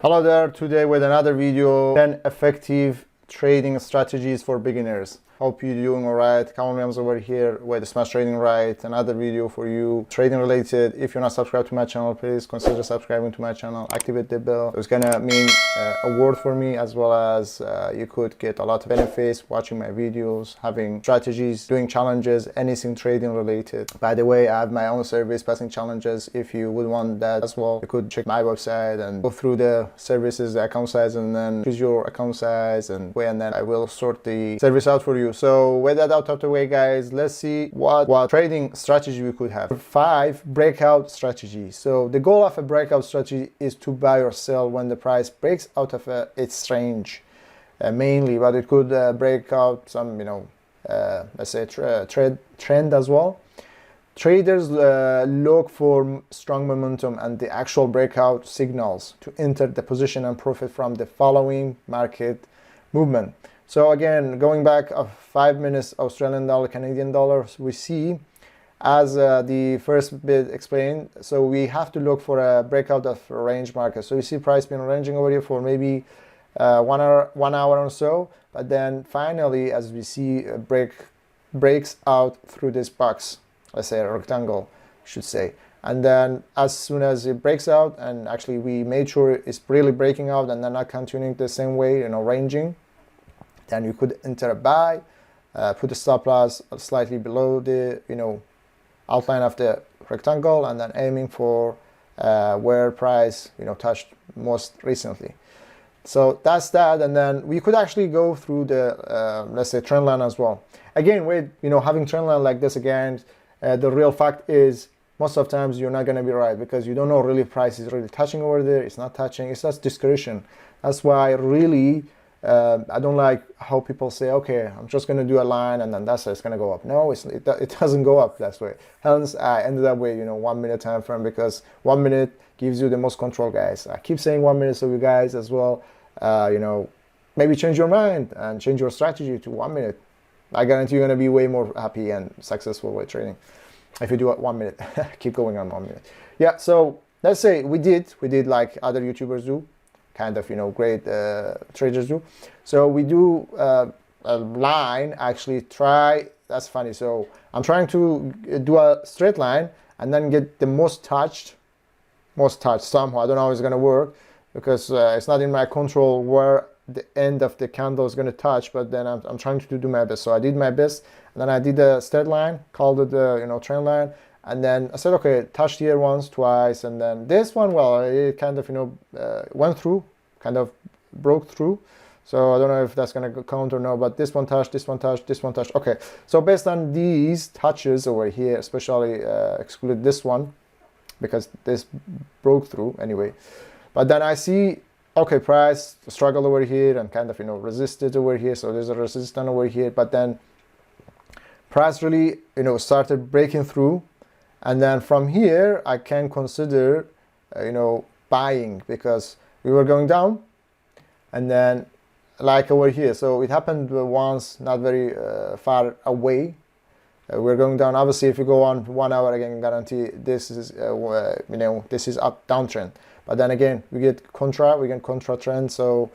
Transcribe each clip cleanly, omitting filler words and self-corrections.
Hello there, today with another video, 10 effective trading strategies for beginners. Hope you're doing alright. Cameron Williams over here with Smash Trading Right, another video for you, trading related. If you're not subscribed to my channel, please consider subscribing to my channel, activate the bell. It's gonna mean a word for me, as well as you could get a lot of benefits watching my videos, having strategies, doing challenges, anything trading related. By the way, I have my own service, passing challenges. If you would want that as well, you could check my website and go through the services, the account size, and then choose your account size and then I will sort the service out for you. So with that out of the way, guys, let's see what trading strategy we could have. 5 breakout strategies. So the goal of a breakout strategy is to buy or sell when the price breaks out of its range, mainly, but it could break out some, let's say trend as well. Traders look for strong momentum and the actual breakout signals to enter the position and profit from the following market movement. So again, going back 5 minutes, Australian dollar, Canadian dollars, we see, as the first bit explained, so we have to look for a breakout of range market. So you see price been ranging over here for maybe 1 hour or so, but then finally, as we see, breaks out through this box, let's say a rectangle, I should say. And then as soon as it breaks out, and actually we made sure it's really breaking out and then not continuing the same way, ranging, then you could enter a buy, put the stop loss slightly below the outline of the rectangle, and then aiming for where price touched most recently. So that's that. And then we could actually go through the let's say trend line as well. Again, with having trend line like this, again, the real fact is most of the times you're not going to be right, because you don't know really price is really touching over there, it's not touching, it's just discretion. That's why really I don't like how people say, okay, I'm just going to do a line and then that's it, it's going to go up. No, it doesn't go up that way. Hence I ended up with 1 minute time frame, because 1 minute gives you the most control, guys. I keep saying 1 minute, so you guys as well maybe change your mind and change your strategy to 1 minute. I guarantee you're going to be way more happy and successful with trading if you do it 1 minute. Keep going on 1 minute. Yeah, so let's say we did like other YouTubers do, kind of great traders do. So we do a line, actually try, that's funny. So I'm trying to do a straight line and then get the most touched somehow. I don't know how it's going to work, because it's not in my control where the end of the candle is going to touch, but then I'm trying to do my best. So I did my best, and then I did a straight line, called it the trend line, and then I said, okay, touched here once, twice, and then this one, well, it kind of went through, kind of broke through. So I don't know if that's going to count or no, but this one touched, this one touched, this one touched. Okay, so based on these touches over here, especially exclude this one, because this broke through anyway. But then I see, okay, price struggled over here and kind of resisted over here, so there's a resistance over here, but then price really started breaking through, and then from here I can consider buying, because we were going down, and then like over here, so it happened once, not very far away. We're going down. Obviously, if you go on 1 hour, again, guarantee this is this is up downtrend. But then again, we get contra trend. So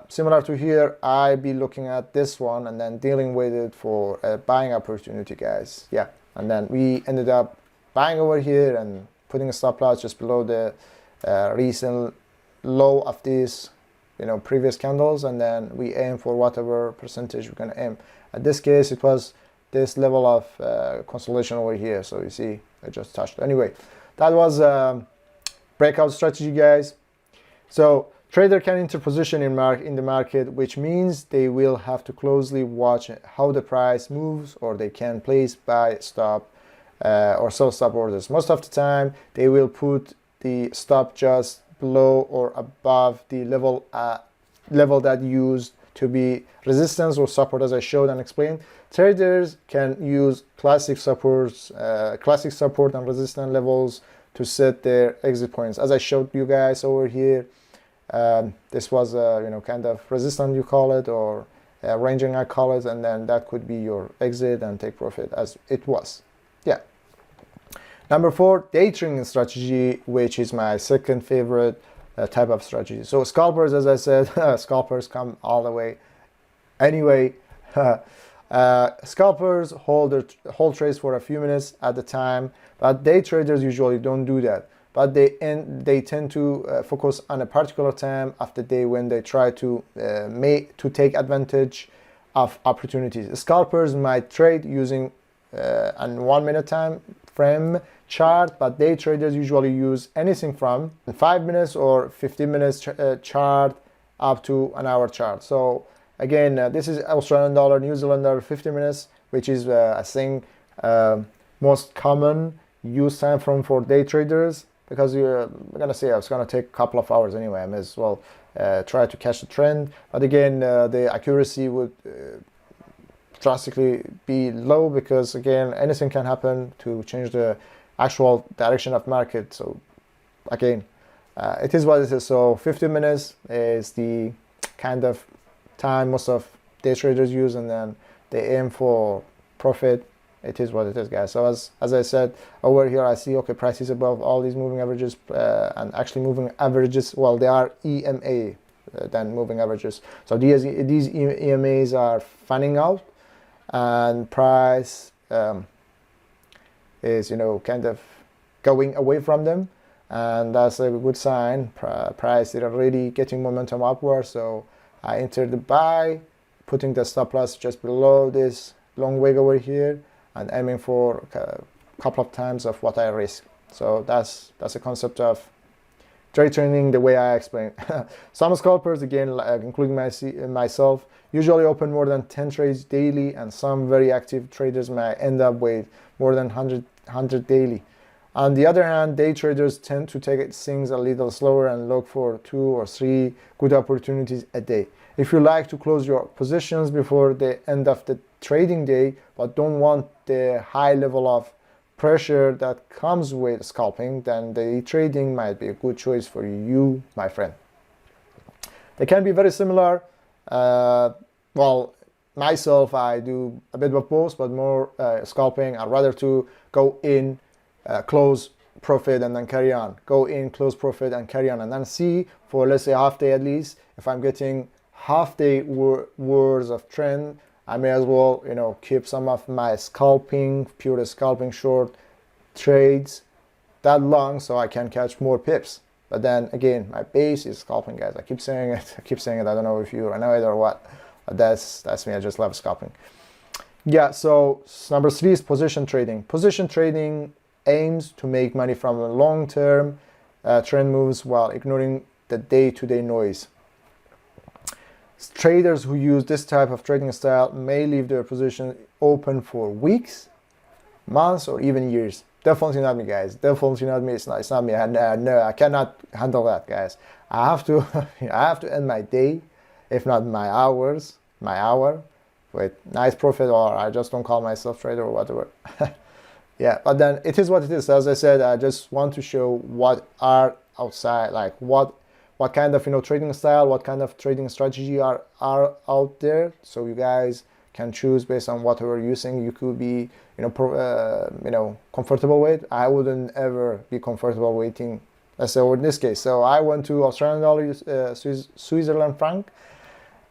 similar to here, I be looking at this one and then dealing with it for a buying opportunity, guys. Yeah, and then we ended up buying over here and putting a stop loss just below the recent low of these previous candles, and then we aim for whatever percentage we're going to aim. In this case, it was this level of consolidation over here. So you see, I just touched. Anyway, that was breakout strategy, guys. So trader can enter position in the market, which means they will have to closely watch how the price moves, or they can place buy, stop, or sell stop orders. Most of the time, they will put the stop just below or above the level that used to be resistance or support, as I showed and explained. Traders can use classic support and resistance levels to set their exit points, as I showed you guys over here. This was kind of resistance, you call it, or ranging, I call it, and then that could be your exit and take profit, as it was. Yeah. Number 4, day trading strategy, which is my second favorite type of strategy. So scalpers, as I said, scalpers come all the way. Anyway, scalpers hold trades for a few minutes at a time, but day traders usually don't do that. But they tend to focus on a particular time of the day when they try to take advantage of opportunities. Scalpers might trade using a 1 minute time frame chart, but day traders usually use anything from 5 minutes or 15 minutes chart up to an hour chart. So again, this is Australian dollar, New Zealand dollar, 50 minutes, which is I think most common use time frame for day traders, because you're gonna say it's gonna take a couple of hours anyway. I may as well try to catch the trend. But again, the accuracy would drastically be low, because again, anything can happen to change the actual direction of market. So again, it is what it is. So 15 minutes is the kind of time most of day traders use, and then they aim for profit. It is what it is, guys. So as I said, over here I see, okay, price is above all these moving averages, and actually moving averages, well, they are EMA than moving averages. So these EMAs are fanning out, and price is, you know, kind of going away from them, and that's a good sign. Price is already getting momentum upward, so I entered the buy, putting the stop loss just below this long wick over here, and aiming for a couple of times of what I risk. So that's the concept of trade training the way I explained. Some scalpers, again, including myself, usually open more than 10 trades daily, and some very active traders may end up with more than 100 daily. On the other hand, day traders tend to take things a little slower and look for 2 or 3 good opportunities a day. If you like to close your positions before the end of the trading day, but don't want the high level of pressure that comes with scalping, then day trading might be a good choice for you, my friend. They can be very similar. Well, myself, I do a bit of both, but more scalping. I'd rather to go in, close, profit, and then carry on. Go in, close, profit, and carry on, and then see for, let's say, half day at least. If I'm getting half day worth of trend, I may as well, you know, keep some of my scalping, pure scalping short trades that long, so I can catch more pips. But then again, my base is scalping, guys. I keep saying it. I don't know if you know it or what. But that's me. I just love scalping. Yeah. So number 3 is position trading. Position trading aims to make money from long-term trend moves while ignoring the day-to-day noise. Traders who use this type of trading style may leave their position open for weeks, months, or even years. Definitely not me, guys. Definitely not me. It's not me. No, I cannot handle that, guys. I have to end my day, if not my hour, with nice profit, or I just don't call myself trader or whatever. Yeah, but then it is what it is. As I said, I just want to show what are outside, like what kind of, you know, trading style, what kind of trading strategy are out there, so you guys can choose based on whatever you're using. You could be, you know, comfortable with. I wouldn't ever be comfortable waiting. Let's say, in this case, so I went to Australian dollar, Switzerland franc.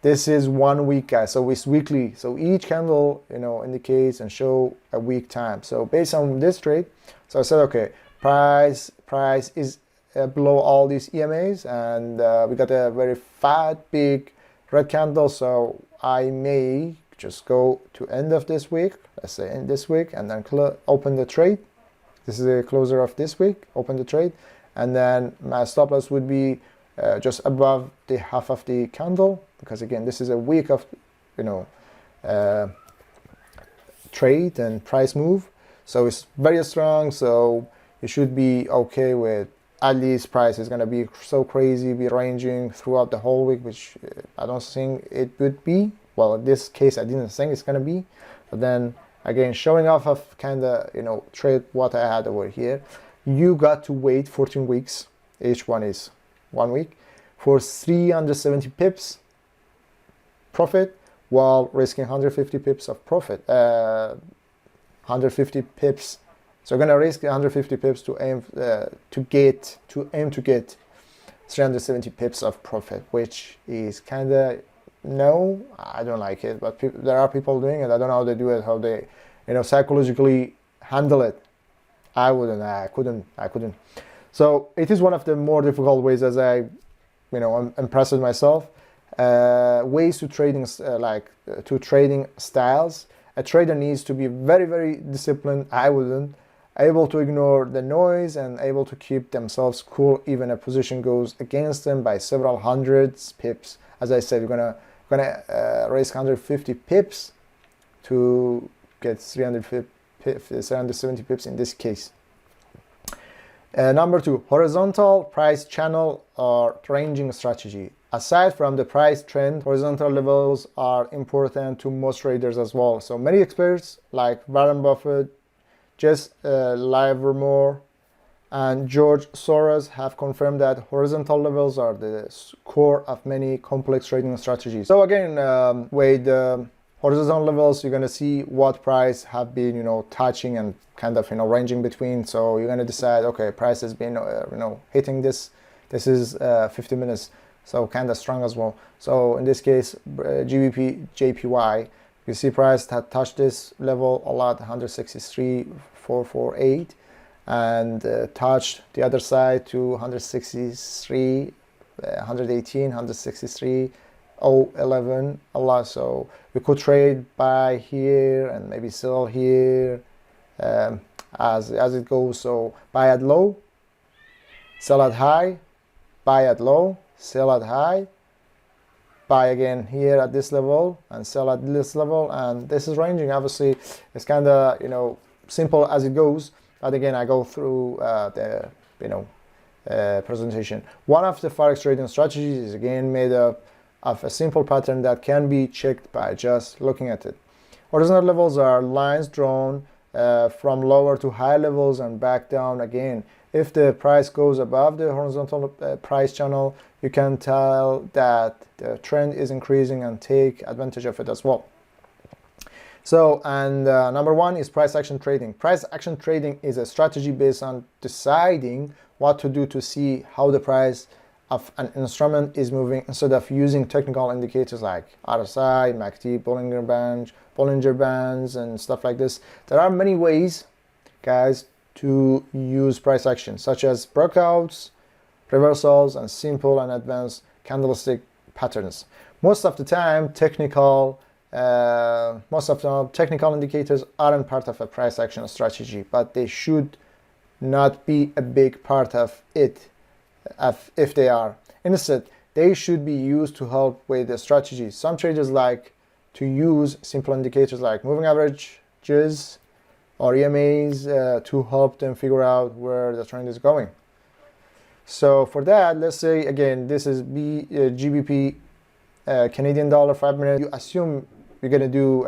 This is 1 week, guys. So it's weekly. So each candle, you know, indicates and show a week time. So based on this trade, so I said, okay, price is below all these EMAs, and we got a very fat, big red candle. So I may just go to end of this week, let's say end this week, and then open the trade. This is a closer of this week, open the trade, and then my stop loss would be just above the half of the candle, because again, this is a week of, you know, trade and price move. So it's very strong. So you should be okay with, at least price is going to be so crazy, be ranging throughout the whole week, which I don't think it would be. Well, in this case, I didn't think it's going to be. But then again, showing off of kind of, you know, trade what I had over here. You got to wait 14 weeks. Each one is 1 week for 370 pips profit, while risking 150 pips of profit. 150 pips. So you're gonna risk 150 pips to aim to get 370 pips of profit, which is kind of, no, I don't like it, but there are people doing it. I don't know how they do it, how they, psychologically handle it. I wouldn't, I couldn't. So it is one of the more difficult ways, as I'm impressed with myself. Ways to trading, to trading styles. A trader needs to be very, very disciplined. I wouldn't. Able to ignore the noise and able to keep themselves cool even a position goes against them by several hundreds pips. As I said, we're gonna raise 150 pips to get 370 pips in this case. Number 2, horizontal price channel or ranging strategy. Aside from the price trend, horizontal levels are important to most traders as well. So many experts like Warren Buffett, Jess Livermore, and George Soros have confirmed that horizontal levels are the core of many complex trading strategies. So again, with horizontal levels, you're going to see what price have been, touching and kind of, ranging between. So you're going to decide, okay, price has been, hitting this. This is 50 minutes, so kind of strong as well. So in this case, GBP, JPY, you see price had touched this level a lot, 163.448, and touched the other side to 163, 118, 163.011 a lot. So we could trade buy here and maybe sell here as it goes. So buy at low, sell at high, buy at low, sell at high, buy again here at this level and sell at this level. And this is ranging. Obviously it's kind of simple as it goes, but again I go through the presentation. One of the forex trading strategies is again made up of a simple pattern that can be checked by just looking at it. Horizontal levels are lines drawn from lower to high levels and back down again. If the price goes above the horizontal price channel, you can tell that the trend is increasing and take advantage of it as well. So, and number 1 is price action trading. Price action trading is a strategy based on deciding what to do to see how the price of an instrument is moving instead of using technical indicators like RSI, MACD, Bollinger Bands, and stuff like this. There are many ways, guys, to use price action, such as breakouts, reversals, and simple and advanced candlestick patterns. Most of the time, technical indicators aren't part of a price action strategy, but they should not be a big part of it if they are. Instead, they should be used to help with the strategy. Some traders like to use simple indicators like moving averages or EMAs to help them figure out where the trend is going. So for that, let's say again, this is GBP Canadian dollar 5 minutes. You assume you're going to do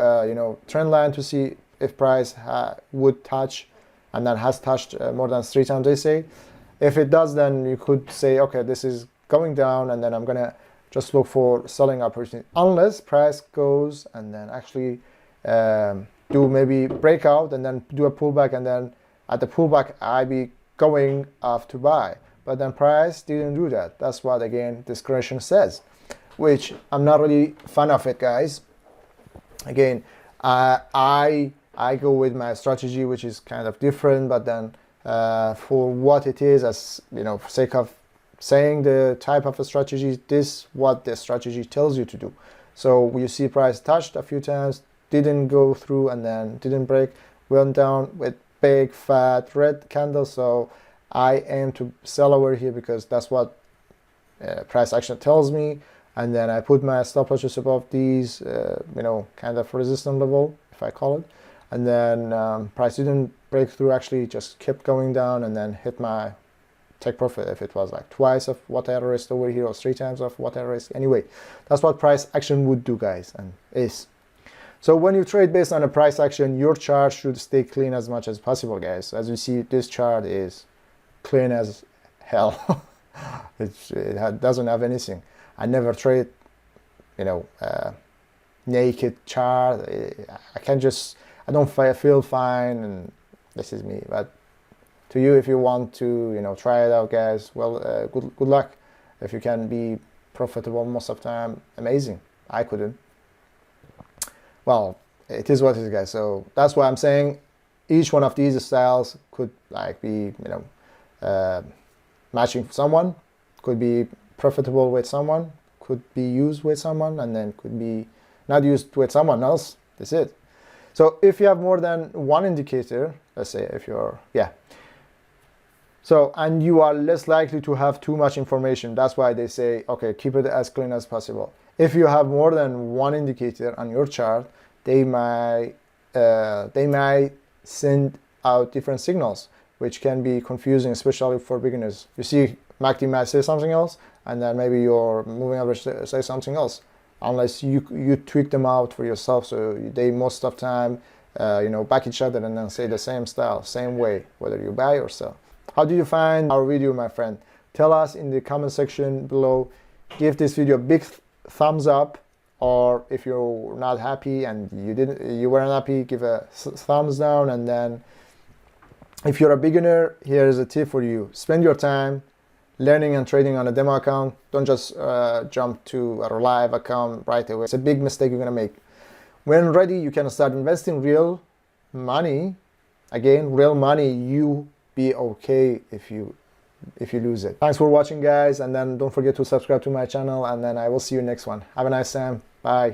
trend line to see if price would touch, and that has touched more than 3 times, they say. If it does, then you could say, okay, this is going down, and then I'm going to just look for selling opportunity, unless price goes and then actually do maybe breakout and then do a pullback, and then at the pullback I be going off to buy. But then price didn't do that. That's what again discretion says, which I'm not really fan of it, guys. Again, I go with my strategy, which is kind of different, but then for what it is, as for sake of saying the type of a strategy, this what the strategy tells you to do. So you see price touched a few times, didn't go through, and then didn't break, went down with big fat red candle. So I aim to sell over here because that's what price action tells me. And then I put my stop losses above these, kind of resistance level, if I call it. And then price didn't break through, actually just kept going down, and then hit my take profit if it was like twice of what I risked over here or 3 times of what I risked. Anyway, that's what price action would do, guys, and is. So when you trade based on a price action, your chart should stay clean as much as possible, guys. As you see, this chart is clean as hell. It doesn't have anything. I never trade, naked chart. I don't feel fine, and this is me. But to you, if you want to, try it out, guys, well, good luck. If you can be profitable most of the time, amazing. I couldn't. Well, it is what it is, guys. So that's why I'm saying each one of these styles could like be, matching someone, could be profitable with someone, could be used with someone, and then could be not used with someone else. That's it. So if you have more than one indicator, let's say if you're, so, and you are less likely to have too much information. That's why they say, okay, keep it as clean as possible. If you have more than one indicator on your chart, they might send out different signals, which can be confusing, especially for beginners. You see MACD might say something else, and then maybe your moving average say something else, unless you tweak them out for yourself. So they most of the time, back each other and then say the same style, same way, whether you buy or sell. How did you find our video, my friend? Tell us in the comment section below. Give this video a big thumbs up, or if you're not happy and you weren't happy, give a thumbs down. And then if you're a beginner, here's a tip for you. Spend your time learning and trading on a demo account. Don't just jump to a live account right away. It's a big mistake you're gonna make. When ready, you can start investing real money. Again, real money. You be okay if you lose it. Thanks for watching, guys, and then don't forget to subscribe to my channel, and then I will see you next one. Have a nice time. Bye.